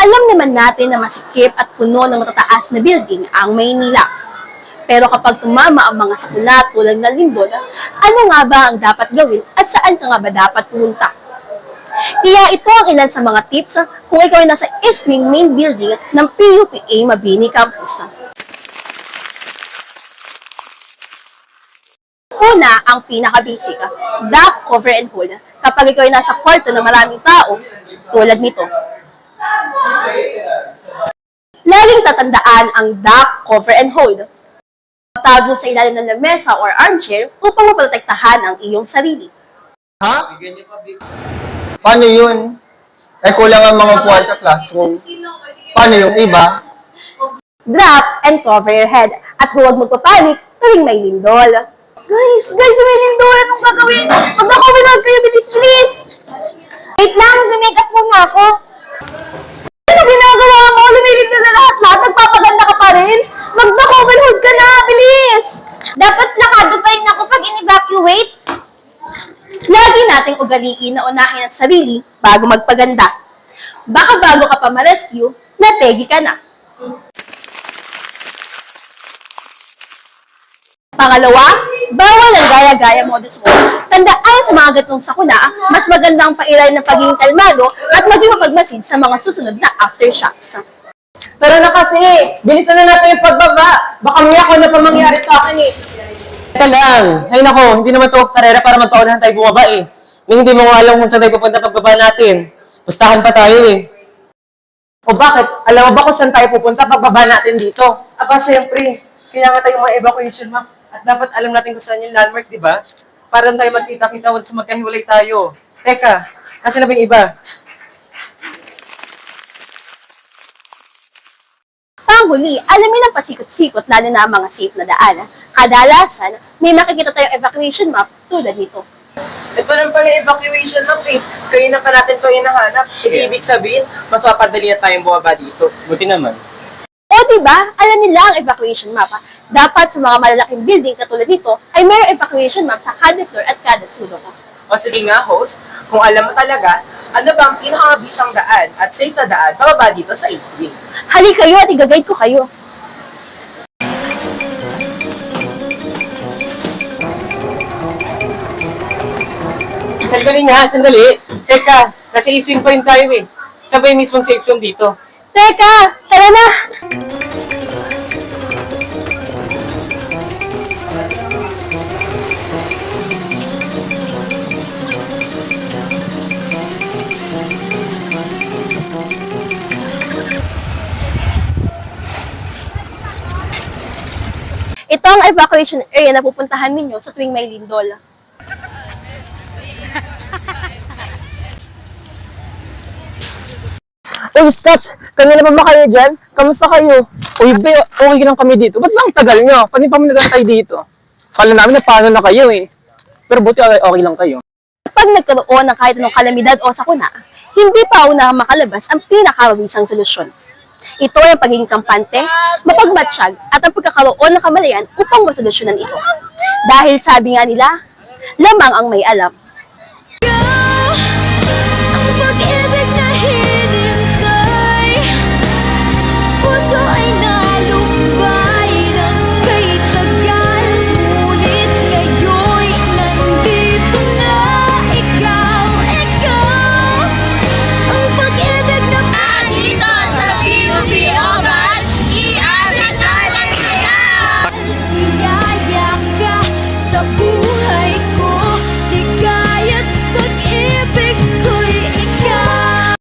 Alam naman natin na masikip at puno ng matataas na building ang Maynila. Pero kapag tumama ang mga sakuna tulad ng lindol, ano nga ba ang dapat gawin at saan ka nga ba dapat pumunta? Kaya ito ang ilan sa mga tips kung ikaw ay nasa East Wing Main Building ng PUPA Mabini Campus. Una, ang pinaka-basic, duct cover and hold. Kapag ikaw ay nasa kwarto ng maraming tao, tulad nito. Laging tatandaan ang duct cover and hold. Tawag mo sa ilalim ng lamesa or armchair upang maprotektahan ang iyong sarili. Ha? Paano yun? Kulang ang mga upuan sa classroom. Paano yung iba? Drop and cover your head at huwag magpapanik tuwing may lindol. Guys, may lindol! Anong gagawin? Mag-cover kayo, bilis! Wait lang, mag-makeup muna ako. Ano ginagawa mo? Lumilit ka na lahat. Nagpapaganda ka pa rin? Mag-cover hood ka na, bilis! Dapat nakado pa rin ako pag in-evacuate. Lagi nating ugaliin na unahin ang sarili bago magpaganda. Baka bago ka pa ma-rescue, nategi ka na. Pangalawa, bawal ang gaya-gaya modus mo. Tandaan sa mga gatong sakuna, mas maganda ang pairal ng pagiging kalmado at maging mapagmasid sa mga susunod na aftershocks. Tara na kasi, bilisan na natin yung pagbaba. Baka may ako na pa mangyari sa akin eh. Teka lang. Ay nako, hindi naman to karera para magpaunahan tayo bumaba eh. Hindi mo nga alam kung saan tayo pupunta pagbaba natin. Pustahan pa tayo eh. O bakit? Alam mo ba kung saan tayo pupunta pagbaba natin dito? Aba, syempre. Kailangan tayong mga evacuation map. At dapat alam natin kung saan yung landmark, di ba? Para tayo magkita-kita once magkahiwalay tayo. Teka, kasi na ba yung iba? Panghuli, alamin ang pasikot-sikot lalo na ang mga safe na daan. Kadalasan, may makikita tayong evacuation map tulad nito. Ito lang pala yung evacuation map eh. Kaya na pa natin ito hinahanap. Ibig sabihin, mas mapadali na tayong bumaba dito. Buti naman. O diba, alam nila ang evacuation map. Dapat sa mga malalaking building katulad nito ay mayroong evacuation map sa kada floor at kada sulok. O sige nga, host, kung alam mo talaga, ano ba ang pinakamabisang daan at safe na daan pababa dito sa East Wing? Hali kayo at i-guide ko kayo. Sandali nga, sandali. Teka, kasi East Wing pa rin tayo eh. Sabay mismong safe zone dito. Teka, tara na! Ito ang evacuation area na pupuntahan ninyo sa tuwing may lindol. Uy, Scott! Kanina pa ba kayo dyan? Kamusta kayo? Uy, be, okay lang kami dito. Ba't lang tagal nyo? Kanina pa nagantay dito. Kala namin na paano na kayo eh. Pero buti okay lang kayo. Pag nagkaroon ng kahit anong kalamidad o sakuna, hindi pa unang makalabas ang pinakamabisang solusyon. Ito ay ang pagiging kampante, mapagmatsyag, at ang pagkakaroon ng kamalayan upang masolusyonan ito. Dahil sabi nga nila, lamang ang may alam.